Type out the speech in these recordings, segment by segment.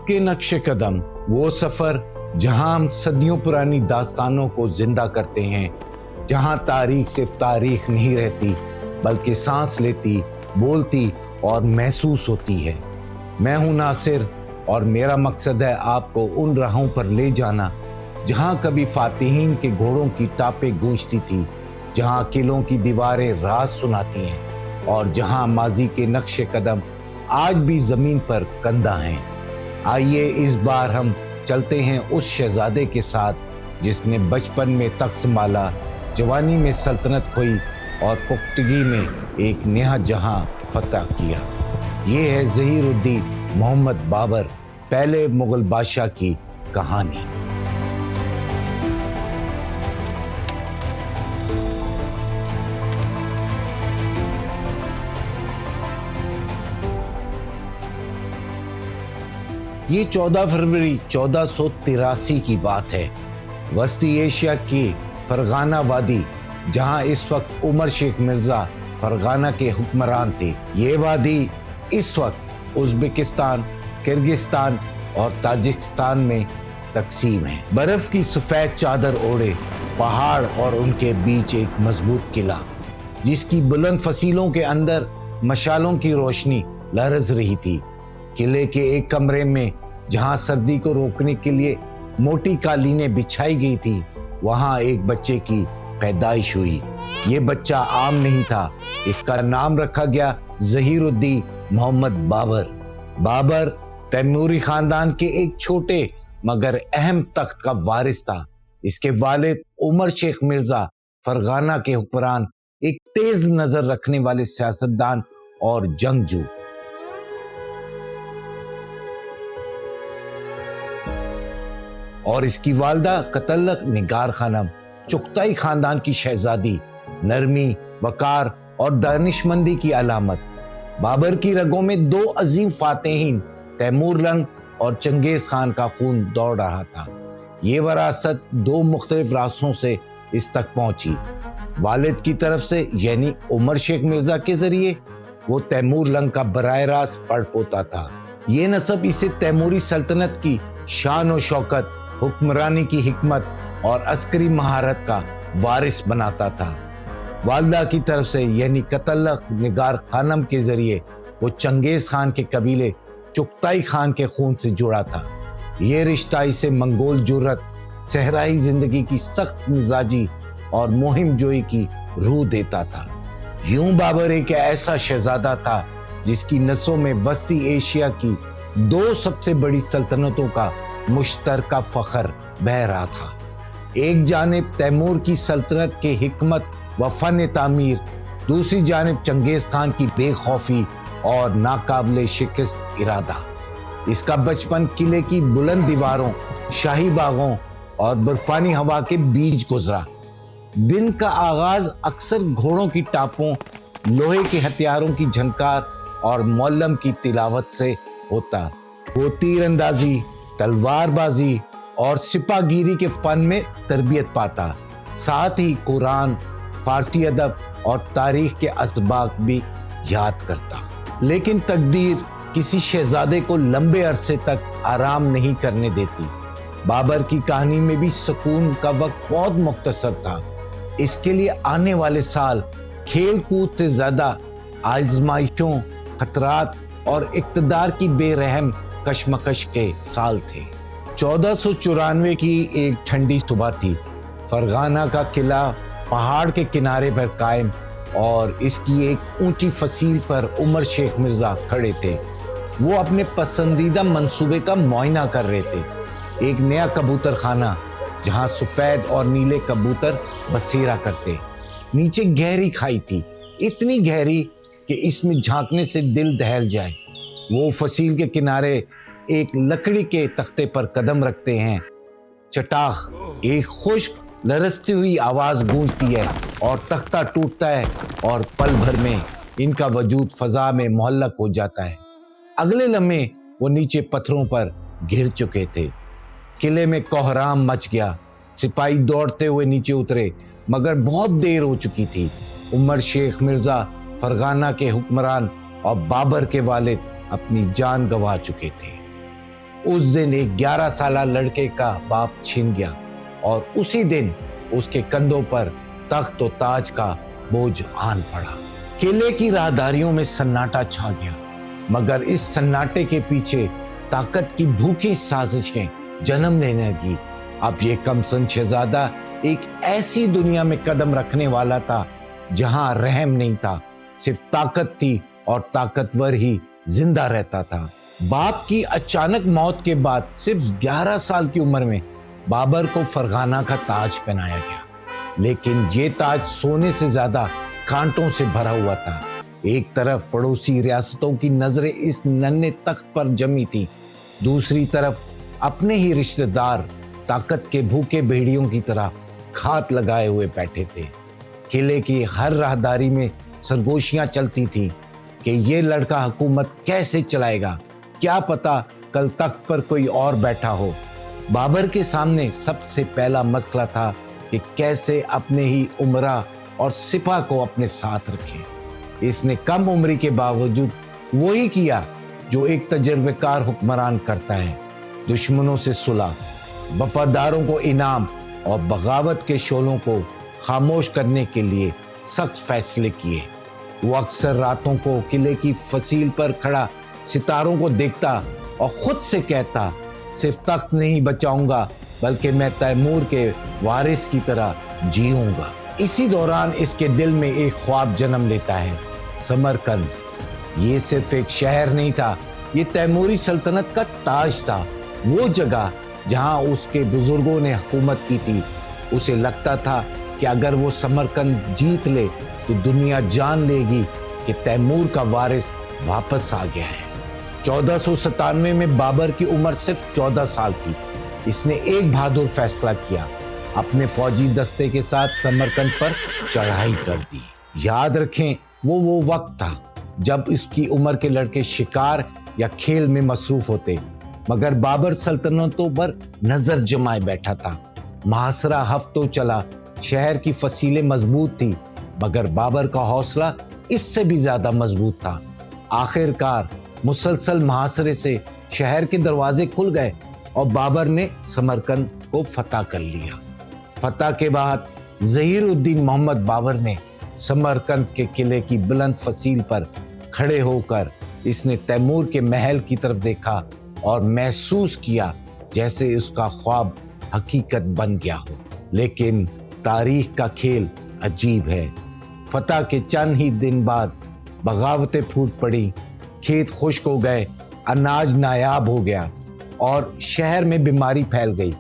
वक्त के नक्श कदम, वो सफर जहां हम सदियों पुरानी दास्तानों को जिंदा करते हैं, जहां तारीख सिर्फ तारीख नहीं रहती बल्कि सांस लेती, बोलती और महसूस होती है। मैं हूं नासिर और मेरा मकसद है आपको उन राहों पर ले जाना जहां कभी फातिहीन के घोड़ों की टापें गूंजती थी, जहां किलों की दीवारें राज सुनाती हैं और जहां माजी के नक्श कदम आज भी जमीन पर कंधा हैं। आइए इस बार हम चलते हैं उस शहजादे के साथ जिसने बचपन में तख्त संभाला, जवानी में सल्तनत खोई और पुख्तगी में एक नया जहां फतह किया। ये है ज़हीरुद्दीन मोहम्मद बाबर, पहले मुगल बादशाह की कहानी। ये 14 फरवरी 1483 की बात है। वस्ती एशिया की फरगाना वादी, जहां इस वक्त उमर शेख मिर्जा फरगाना के हुक्मरान थे। ये वादी इस वक्त उज़्बेकिस्तान, किर्गिस्तान और ताजिकिस्तान में तकसीम है। बर्फ की सफेद चादर ओढ़े पहाड़ और उनके बीच एक मजबूत किला, जिसकी बुलंद फसीलों के अंदर मशालों की रोशनी लहरज रही थी। किले के एक कमरे में जहां सर्दी को रोकने के लिए मोटी कालीनें बिछाई गई थी, वहां एक बच्चे की पैदाइश हुई। ये बच्चा आम नहीं था, इसका नाम रखा गया ज़हीरुद्दीन मोहम्मद बाबर। बाबर तैमूरी खानदान के एक छोटे मगर अहम तख्त का वारिस था। इसके वालिद उमर शेख मिर्जा फरगाना के हुक्मरान एक तेज नजर रखने वाले सियासतदान और जंगजू। और इसकी वालदा कतल्लक निगार खानम, चुगताई खानदान की शहजादी, नरमी, वकार और दानिशमंदी की अलामत। बाबर की रगों में दो अजीम फातेहीन तैमूर लंग और चंगेज खान का खून दौड़ रहा था। ये वरासत दो मुख्तलिफ रास्तों से इस तक पहुंची। वालिद की तरफ से यानी उमर शेख मिर्जा के जरिए वो तैमूर लंग का बराह रास्त पढ़ पोता था। ये नस्ब इसे तैमूरी सल्तनत की शान और शौकत, हुक्मरानी की हिकमत और अस्करी महारत का वारिस बनाता था। वालदा की तरफ से यानी कतल्लक निगार खानम के जरिए वो चंगेज खान के कबीले चुगताई खान के खून से जुड़ा था। ये रिश्ता इसे मंगोल जुर्रत, सहराई जिंदगी की सख्त मिजाजी और मुहिम जोई की रूह देता था। यूं बाबर एक ऐसा शहजादा था जिसकी नसों में वस्ती एशिया की दो सबसे बड़ी सल्तनतों का मुश्तरका फख्र बह रहा था। एक जानिब तैमूर की सल्तनत के हिकमत व फन तामीर, दूसरी जानिब चंगेज खान की बेखौफी और नाकाबिले शिकस्त इरादा। इसका बचपन किले की बुलंद दीवारों, शाही बागों और बर्फानी हवा के बीच गुजरा। दिन का आगाज अक्सर घोड़ों की टापों, लोहे के हथियारों की झंकार और मौलम की तिलावत से होता। वो तीरंदाजी, तलवारबाजी और सिपाहीगिरी के फन में तरबियत पाता। साथ ही कुरान, फारसी अदब और तारीख के असबाक भी याद करता। लेकिन तकदीर किसी शहजादे को लंबे अरसे तक आराम नहीं करने देती। बाबर की कहानी में भी सुकून का वक्त बहुत मुख्तसर था। इसके लिए आने वाले साल खेल कूद से ज्यादा आजमाइशों, खतरात और इक्तदार की बेरहम कशमकश के साल थे। 1494 की एक ठंडी सुबह थी। फरगाना का किला पहाड़ के किनारे पर कायम और इसकी एक ऊंची फसील पर उमर शेख मिर्जा खड़े थे। वो अपने पसंदीदा मंसूबे का मुआयना कर रहे थे। एक नया कबूतर खाना जहां सफेद और नीले कबूतर बसेरा करते। नीचे गहरी खाई थी, इतनी गहरी कि इसमें झांकने से दिल दहल जाए। वो फसील के किनारे एक लकड़ी के तख्ते पर कदम रखते हैं। चटाख, एक खुश्क लरसती हुई आवाज गूंजती है और तख्ता टूटता है और पल भर में इनका वजूद फजा में मुहल्लक हो जाता है। अगले लम्हे वो नीचे पत्थरों पर घिर चुके थे। किले में कोहराम मच गया। सिपाही दौड़ते हुए नीचे उतरे मगर बहुत देर हो चुकी थी। उमर शेख मिर्जा फरगाना के हुक्मरान और बाबर के वालिद अपनी जान गंवा चुके थे। उस दिन एक 11 साला लड़के का बाप छिन गया और उसी दिन उसके कंधों पर तख्त और ताज का बोझ आन पड़ा। किले की राहदारियों में सन्नाटा छा गया, मगर इस सन्नाटे के पीछे ताकत की भूखी साजिशें जन्म लेने लगी। अब ये कमसन शहजादा एक ऐसी दुनिया में कदम रखने वाला था जहां रहम नहीं था, सिर्फ ताकत थी और ताकतवर ही जिंदा रहता था। बाप की अचानक मौत के बाद सिर्फ 11 साल की उम्र में बाबर को फरगाना का ताज पहनाया गया, लेकिन ये ताज सोने से ज्यादा कांटों से भरा हुआ था। एक तरफ पड़ोसी रियासतों की नजरें इस नन्हे तख्त पर जमी थी, दूसरी तरफ अपने ही रिश्तेदार ताकत के भूखे भेड़ियों की तरह घात लगाए हुए बैठे थे। किले की हर राहदारी में सरगोशियां चलती थी कि ये लड़का हुकूमत कैसे चलाएगा, क्या पता कल तख्त पर कोई और बैठा हो। बाबर के सामने सबसे पहला मसला था कि कैसे अपने ही उमरा और सिपा को अपने साथ रखे। इसने कम उम्री के बावजूद वही किया जो एक तजर्बेकार हुक्मरान करता है, दुश्मनों से सुलह, वफादारों को इनाम और बगावत के शोलों को खामोश करने के लिए सख्त फैसले किए। वो अक्सर रातों को किले की फसील पर खड़ा सितारों को देखता और खुद से कहता, सिर्फ तख्त नहीं बचाऊंगा बल्कि मैं तैमूर के वारिस की तरह जीऊंगा। इसी दौरान इसके दिल में एक ख्वाब जन्म लेता है, समरकंद। ये सिर्फ एक शहर नहीं था, ये तैमूरी सल्तनत का ताज था, वो जगह जहां उसके बुजुर्गों ने हुकूमत की थी। उसे लगता था कि अगर वो समरकंद जीत ले तो दुनिया जान लेगी कि तैमूर का वारिस वापस आ गया है। 1497 में बाबर की उम्र सिर्फ 14 साल थी। इसने एक बहादुर फैसला किया, अपने फौजी दस्ते के साथ समरकंद पर चढ़ाई कर दी। याद रखें, वो वक्त था जब इसकी उम्र के लड़के शिकार या खेल में मसरूफ होते, मगर बाबर सल्तनतों पर नजर जमाए बैठा था। मुहासरा हफ्तों चला, शहर की फसीलें मजबूत थी, मगर बाबर का हौसला इससे भी ज्यादा मजबूत था। आखिरकार मुसलसल मुहासरे से शहर के दरवाजे खुल गए और बाबर ने समरकंद को फतह कर लिया। फतह के बाद ज़हीरुद्दीन मोहम्मद बाबर ने समरकंद के किले की बुलंद फसील पर खड़े होकर इसने तैमूर के महल की तरफ देखा और महसूस किया जैसे उसका ख्वाब हकीकत बन गया हो। लेकिन तारीख का खेल अजीब है। फतह के चंद ही दिन बाद बगावतें फूट पड़ी, खेत खुश्क हो गए, अनाज नायाब हो गया और शहर में बीमारी फैल गई।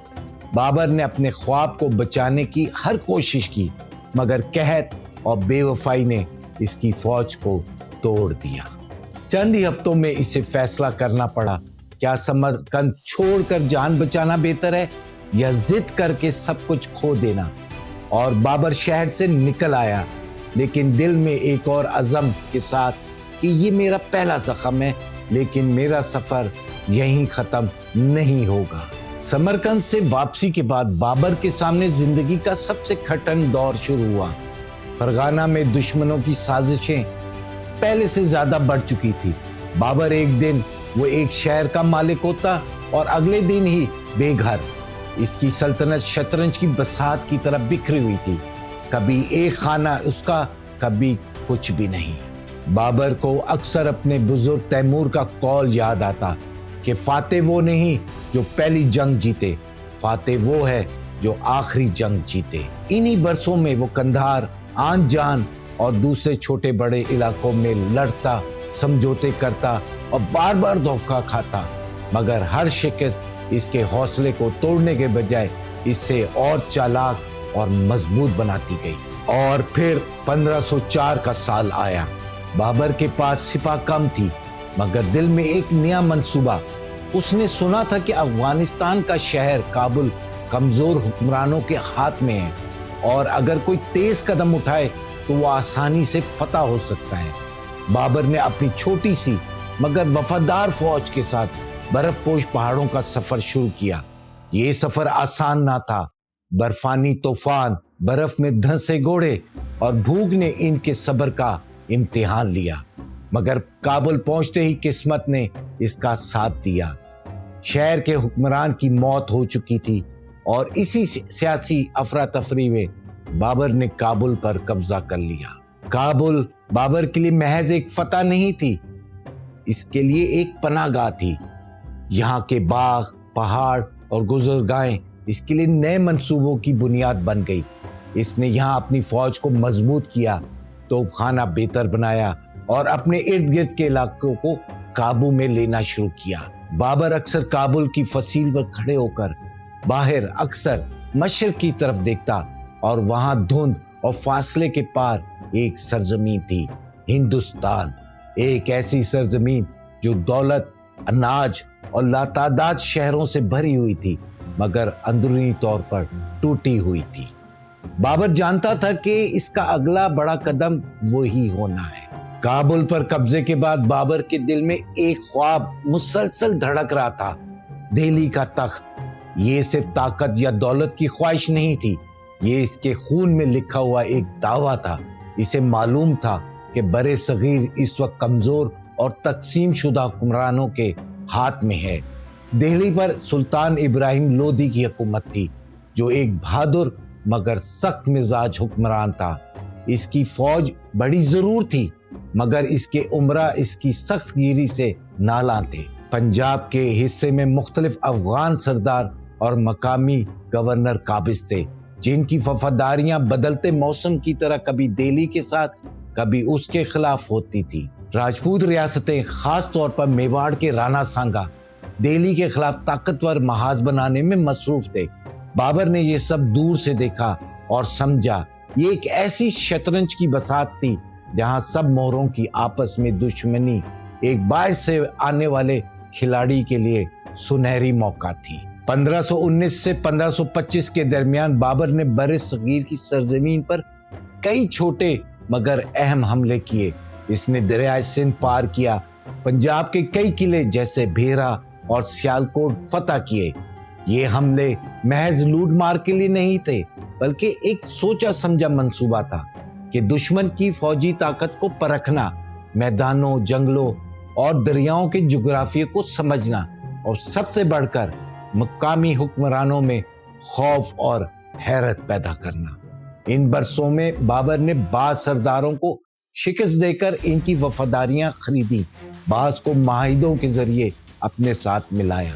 बाबर ने अपने ख्वाब को बचाने की हर कोशिश की, मगर कहत और बेवफाई ने इसकी फौज को तोड़ दिया। चंद ही हफ्तों में इसे फैसला करना पड़ा, क्या समरकंद छोड़कर जान बचाना बेहतर है या जिद करके सब कुछ खो देना। और बाबर शहर से निकल आया, लेकिन दिल में एक और अज़म के साथ कि ये मेरा पहला ज़ख्म है, लेकिन मेरा सफर यहीं खत्म नहीं होगा। समरकंद से वापसी के बाद बाबर के सामने जिंदगी का सबसे कठिन दौर शुरू हुआ। फरगाना में दुश्मनों की साजिशें पहले से ज्यादा बढ़ चुकी थी। बाबर एक दिन वो एक शहर का मालिक होता और अगले दिन ही बेघर। इसकी सल्तनत शतरंज की बसात की तरफ बिखरी हुई थी, कभी एक खाना उसका, कभी कुछ भी नहीं। बाबर को अक्सर अपने बुजुर्ग तैमूर का कौल याद आता कि फातेह वो नहीं जो पहली जंग जीते, फातेह वो है जो आखिरी जंग जीते। इन्हीं बरसों में वो कंधार, आंजान और दूसरे छोटे बड़े इलाकों में लड़ता, समझौते करता और बार बार धोखा खाता, मगर हर शिकस्त इसके हौसले को तोड़ने के बजाय इससे और चालाक और मजबूत बनाती गई। और फिर 1504 का साल आया। बाबर के पास सिपा कम थी, मगर दिल में एक नया मंसूबा। उसने सुना था कि अफगानिस्तान का शहर काबुल कमजोर हुक्मरानों के हाथ में है और अगर कोई तेज कदम उठाए तो वो आसानी से फतह हो सकता है। बाबर ने अपनी छोटी सी मगर वफादार फौज के साथ बर्फपोश पहाड़ों का सफर शुरू किया। ये सफर आसान ना था। बर्फानी तूफान, बर्फ में धंसे घोड़े और भूख ने इनके सब्र का इम्तिहान लिया, मगर काबुल पहुंचते ही किस्मत ने इसका साथ दिया। شہر کے حکمران کی موت ہو چکی تھی اور اسی سیاسی افراتفری میں بابر نے کابل پر قبضہ کر لیا۔ کابل بابر کے لیے محض ایک فتح نہیں تھی، اس کے لیے ایک پناہ گاہ تھی۔ یہاں کے باغ، پہاڑ اور گزرگاہیں اس کے لیے نئے منصوبوں کی بنیاد بن گئی۔ اس نے یہاں اپنی فوج کو مضبوط کیا، توپ خانہ بہتر بنایا اور اپنے ارد گرد کے علاقوں کو قابو میں لینا شروع کیا۔ بابر اکثر کابل کی فصیل پر کھڑے ہو کر باہر اکثر مشرق کی طرف دیکھتا اور وہاں دھند اور فاصلے کے پار ایک سرزمین تھی، ہندوستان، ایک ایسی سرزمین جو دولت، اناج اور لاتعداد شہروں سے بھری ہوئی تھی مگر اندرونی طور پر ٹوٹی ہوئی تھی۔ بابر جانتا تھا کہ اس کا اگلا بڑا قدم وہی ہونا ہے۔ کابل پر قبضے کے بعد بابر کے دل میں ایک خواب مسلسل دھڑک رہا تھا، دہلی کا تخت۔ یہ صرف طاقت یا دولت کی خواہش نہیں تھی، یہ اس کے خون میں لکھا ہوا ایک دعویٰ تھا۔ اسے معلوم تھا کہ برِ صغیر اس وقت کمزور اور تقسیم شدہ حکمرانوں کے ہاتھ میں ہے۔ دہلی پر سلطان ابراہیم لودھی کی حکومت تھی، جو ایک بہادر مگر سخت مزاج حکمران تھا۔ اس کی فوج بڑی ضرور تھی مگر اس کے امراء اس کی سخت گیری سے نالاں تھے۔ پنجاب کے حصے میں مختلف افغان سردار اور مقامی گورنر قابض تھے، جن کی وفاداریاں بدلتے موسم کی طرح کبھی دہلی کے ساتھ کبھی اس کے خلاف ہوتی تھی۔ راجپوت ریاستیں، خاص طور پر میواڑ کے رانا سانگا، دہلی کے خلاف طاقتور محاذ بنانے میں مصروف تھے۔ بابر نے یہ سب دور سے دیکھا اور سمجھا یہ ایک ایسی شطرنج کی بساط تھی جہاں سب موروں کی آپس میں دشمنی ایک باہر سے آنے والے کھلاڑی کے لیے سنہری موقع تھی۔ 1519 سے 1525 کے درمیان بابر نے برِ صغیر کی سرزمین پر کئی چھوٹے مگر اہم حملے کیے۔ اس نے دریائے سندھ پار کیا، پنجاب کے کئی قلعے جیسے بھیرا اور سیالکوٹ فتح کیے۔ یہ حملے محض لوٹ مار کے لیے نہیں تھے بلکہ ایک سوچا سمجھا منصوبہ تھا کہ دشمن کی فوجی طاقت کو پرکھنا، میدانوں، جنگلوں اور دریاؤں کے جغرافیے کو سمجھنا اور سب سے بڑھ کر مقامی حکمرانوں میں خوف اور حیرت پیدا کرنا۔ ان برسوں میں بابر نے بعض سرداروں کو شکست دے کر ان کی وفاداریاں خریدی، بعض کو معاہدوں کے ذریعے اپنے ساتھ ملایا۔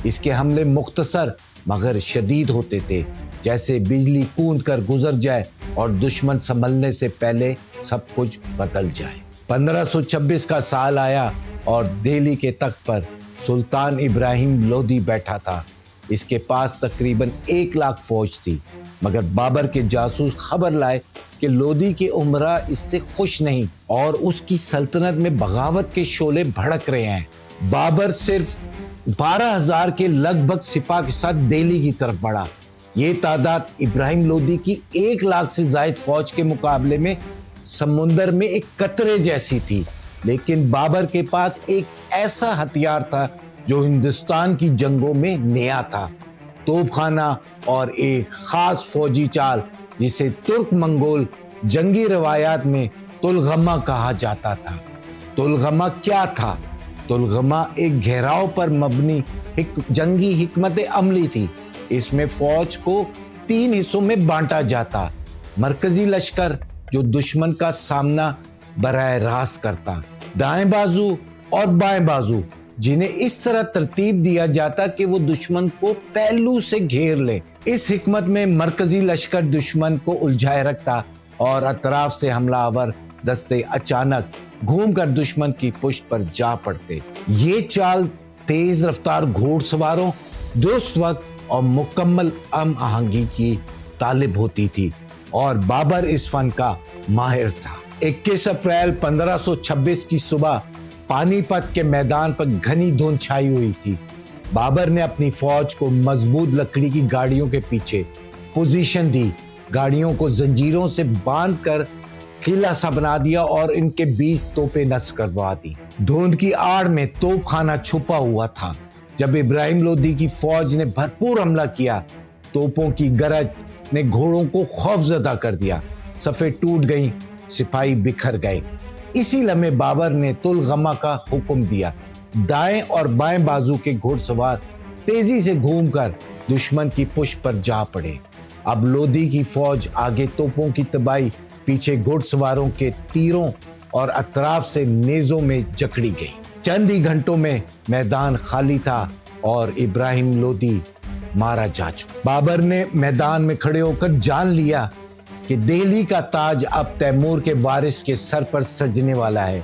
اس کے حملے مختصر مگر شدید ہوتے تھے، جیسے بجلی کوند کر گزر جائے اور دشمن سنبھلنے سے پہلے سب کچھ بدل جائے۔ 1526 کا سال آیا اور دہلی کے تخت پر سلطان ابراہیم لودھی بیٹھا تھا۔ اس کے پاس تقریباً 1 لاکھ فوج تھی مگر بابر کے جاسوس خبر لائے کہ لودھی کے امراء اس سے خوش نہیں اور اس کی سلطنت میں بغاوت کے شعلے بھڑک رہے ہیں۔ بابر صرف 12,000 کے لگ بھگ سپاہ کے ساتھ دہلی کی طرف بڑھا۔ یہ تعداد ابراہیم لودھی کی 1 لاکھ سے زائد فوج کے مقابلے میں سمندر میں ایک قطرے جیسی تھی، لیکن بابر کے پاس ایک ایسا ہتھیار تھا جو ہندوستان کی جنگوں میں نیا تھا، توپ خانہ اور ایک خاص فوجی چال جسے ترک منگول جنگی روایات میں تلغمہ کہا جاتا تھا۔ تلغمہ کیا تھا؟ تلغمہ ایک گھیراؤ پر مبنی جنگی حکمت عملی تھی۔ اس میں فوج کو 3 حصوں میں بانٹا جاتا، مرکزی لشکر جو دشمن کا سامنا براہ راست کرتا، دائیں بازو اور بائیں بازو جنہیں اس طرح ترتیب دیا جاتا کہ وہ دشمن کو پہلو سے گھیر لے۔ اس حکمت میں مرکزی لشکر دشمن کو الجھائے رکھتا اور اطراف سے حملہ آور دستے اچانک گھوم کر دشمن کی پشت پر جا پڑتے۔ یہ چال تیز رفتار گھوڑ سواروں، درست وقت اور مکمل آہنگی کی طالب ہوتی تھی اور بابر اس فن کا ماہر تھا۔ 21 اپریل 1526 کی صبح پانی پت کے میدان پر گھنی دھند چھائی ہوئی تھی۔ بابر نے اپنی فوج کو مضبوط لکڑی کی گاڑیوں کے پیچھے پوزیشن دی، گاڑیوں کو زنجیروں سے باندھ کر قلعہ سا بنا دیا اور ان کے بیچ توپیں نصب کروا دی۔ دھند کی آڑ میں توپ خانہ چھپا ہوا تھا۔ جب ابراہیم لودھی کی فوج نے بھرپور حملہ کیا، توپوں کی گرج نے گھوڑوں کو خوف زدہ کر دیا، صفیں ٹوٹ گئیں، سپاہی بکھر گئے۔ اسی لمحے بابر نے تلغمہ کا حکم دیا، दाएं और बाएं बाजू के घुड़सवार तेजी से घूमकर दुश्मन की पुष्ट पर जा पड़े। अब लोदी की फौज आगे तोपों की तबाही, पीछे घुड़सवारों के तीरों और अतराफ से नेजों में जकड़ी गई। चंद ही घंटों में मैदान खाली था और इब्राहिम लोदी मारा जा चुका। बाबर ने मैदान में खड़े होकर जान लिया कि दिल्ली का ताज अब तैमूर के वारिस के सर पर सजने वाला है।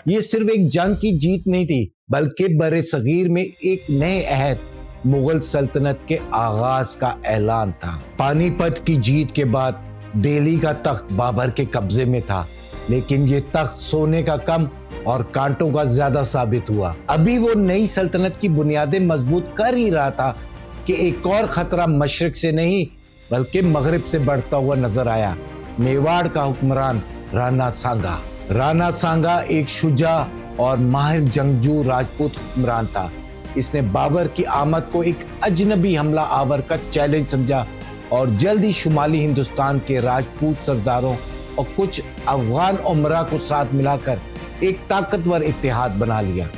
ये सिर्फ एक जंग की जीत नहीं थी, बल्कि बड़े सगीर में एक नए अहद, मुगल सल्तनत के आगाज का ऐलान था। पानीपत की जीत के बाद दिल्ली का तख्त बाबर के कब्जे में था, लेकिन ये तख्त सोने का कम और कांटों का ज्यादा साबित हुआ। अभी वो नई सल्तनत की बुनियादें मजबूत कर ही रहा था कि एक और खतरा मशरिक से नहीं बल्कि मगरिब से बढ़ता हुआ नजर आया। मेवाड़ का हुक्मरान राणा सांगा। राणा सांगा एक शुजा और माहिर जंगजू राजपूत हुक्मरान था। इसने बाबर की आमद को एक अजनबी हमला आवर का चैलेंज समझा और जल्द ही शुमाली हिंदुस्तान के राजपूत सरदारों और कुछ अफगान उमरा को साथ मिलाकर एक ताकतवर इत्तेहाद बना लिया।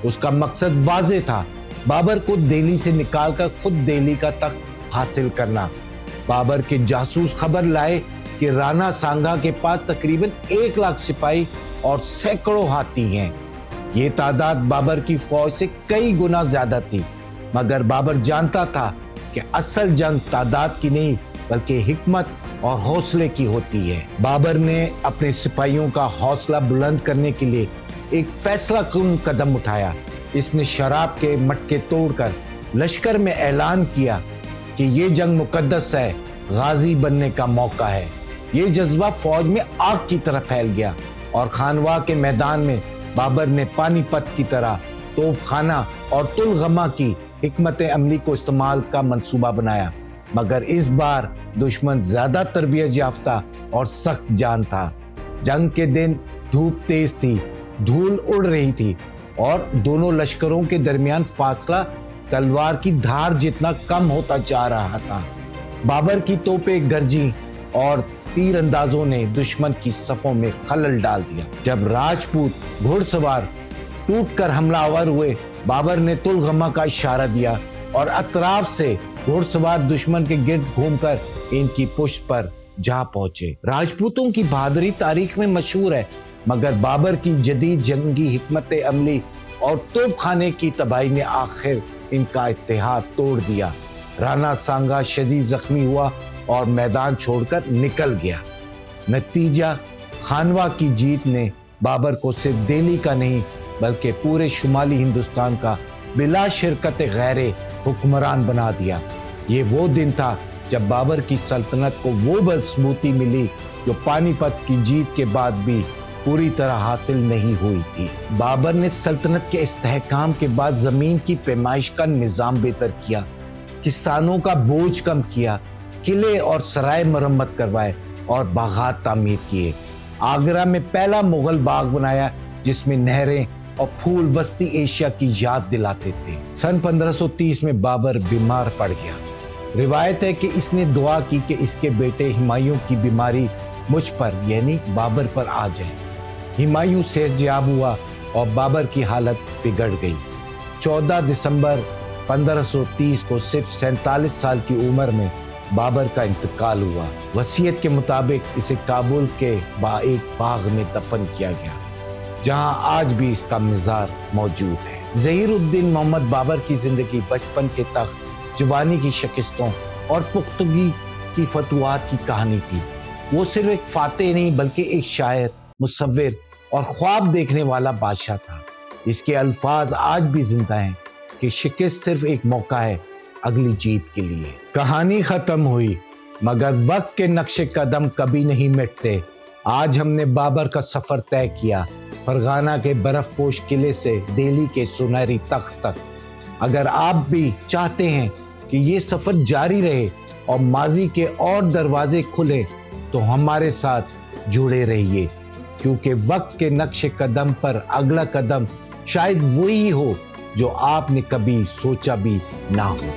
उसका मकसद वाज़ेह था, बाबर को दिल्ली से निकालकर खुद दिल्ली का तख्त हासिल करना। बाबर के जासूस खबर लाए कि राणा सांगा के पास तकरीबन 1 लाख सिपाही और सैकड़ों हाथी हैं। ये तादाद बाबर की फौज से कई गुना ज्यादा थी, मगर बाबर जानता था कि असल जंग तादाद की नहीं बल्कि हिकमत और हौसले की होती है। बाबर ने अपने सिपाहियों का हौसला बुलंद करने के लिए एक फैसलाकुन कदम उठाया। इसने शराब के मटके तोड़कर लश्कर में ऐलान किया कि ये जंग मुकद्दस है, गाजी बनने का मौका है। ये जज्बा फौज में आग की तरह फैल गया और खानवा के मैदान में बाबर ने पानीपत की तरह तोपखाना और तुलगमा की हिकमत अमली को इस्तेमाल का मंसूबा बनाया। मगर इस बार दुश्मन ज्यादा तरबियत याफ्ता और सख्त जान था। जंग के दिन धूप तेज थी, धूल उड़ रही थी और दोनों लश्करों के दरमियान फासला तलवार की धार जितना कम होता जा रहा था। बाबर की तोपें गरजी और तीरंदाजों ने दुश्मन की सफों में खलल डाल दिया। जब राजपूत घुड़सवार टूटकर हमलावर हुए, बाबर ने तुलगमा का इशारा दिया और अतराफ से घुड़सवार दुश्मन के गिर्द घूमकर इनकी पुष्ट पर जा पहुंचे। राजपूतों की बहादुरी तारीख में मशहूर है, मगर बाबर की जदीद जंगी हिकमत अमली और तोपखाने की तबाही ने आखिर इनका इत्तेहाद तोड़ दिया। राणा सांगा शदीद जख्मी हुआ और मैदान छोड़कर निकल गया। नतीजा, खानवा की जीत ने बाबर को सिर्फ दिल्ली का नहीं बल्कि पूरे शुमाली हिंदुस्तान का बिला शिरकत गैरे हुक्मरान बना दिया। ये वो दिन था जब बाबर की सल्तनत को वो मजबूती मिली जो पानीपत की जीत के बाद भी पूरी तरह हासिल नहीं हुई थी। बाबर ने सल्तनत के इस्तेहकाम के बाद जमीन की पैमाइश का निजाम बेहतर किया, किसानों का बोझ कम किया, किले और सराय मरम्मत करवाए और बागात तामीर किए। आगरा में पहला मुगल बाग बनाया जिसमें नहरें और फूल वस्ती एशिया की याद दिलाते थे। सन 1530 में बाबर बीमार पड़ गया। रिवायत है कि इसने दुआ की कि इसके बेटे हुमायूं की बीमारी मुझ पर यानी बाबर पर आ जाए। हुमायूं सेहतयाब हुआ और बाबर की हालत बिगड़ गई। 14 दिसंबर 1530 को सिर्फ 47 साल की उम्र में बाबर का इंतकाल हुआ। वसीयत के मुताबिक इसे काबुल के एक बाग में दफन किया गया, जहां आज भी इसका मज़ार मौजूद है। ज़हीरुद्दीन मोहम्मद बाबर की जिंदगी बचपन के तख्त, जवानी की शिकस्तों और पुख्तगी की फतवात की कहानी थी। वो सिर्फ एक फातेह नहीं बल्कि एक शायर, मुसव्विर और ख्वाब देखने वाला बादशाह था। इसके अल्फाज आज भी जिंदा हैं कि शिकस्त सिर्फ एक मौका है अगली जीत के लिए। कहानी खत्म हुई, मगर वक्त के नक्शे कदम कभी नहीं मिटते। आज हमने बाबर का सफर तय किया, फरगाना के बर्फपोश किले से दिल्ली के सुनहरी तख्त तक। अगर आप भी चाहते हैं कि ये सफर जारी रहे और माजी के और दरवाजे खुले, तो हमारे साथ जुड़े रहिए, क्योंकि वक्त के नक्शे कदम पर अगला कदम शायद वही हो जो आपने कभी सोचा भी ना हो।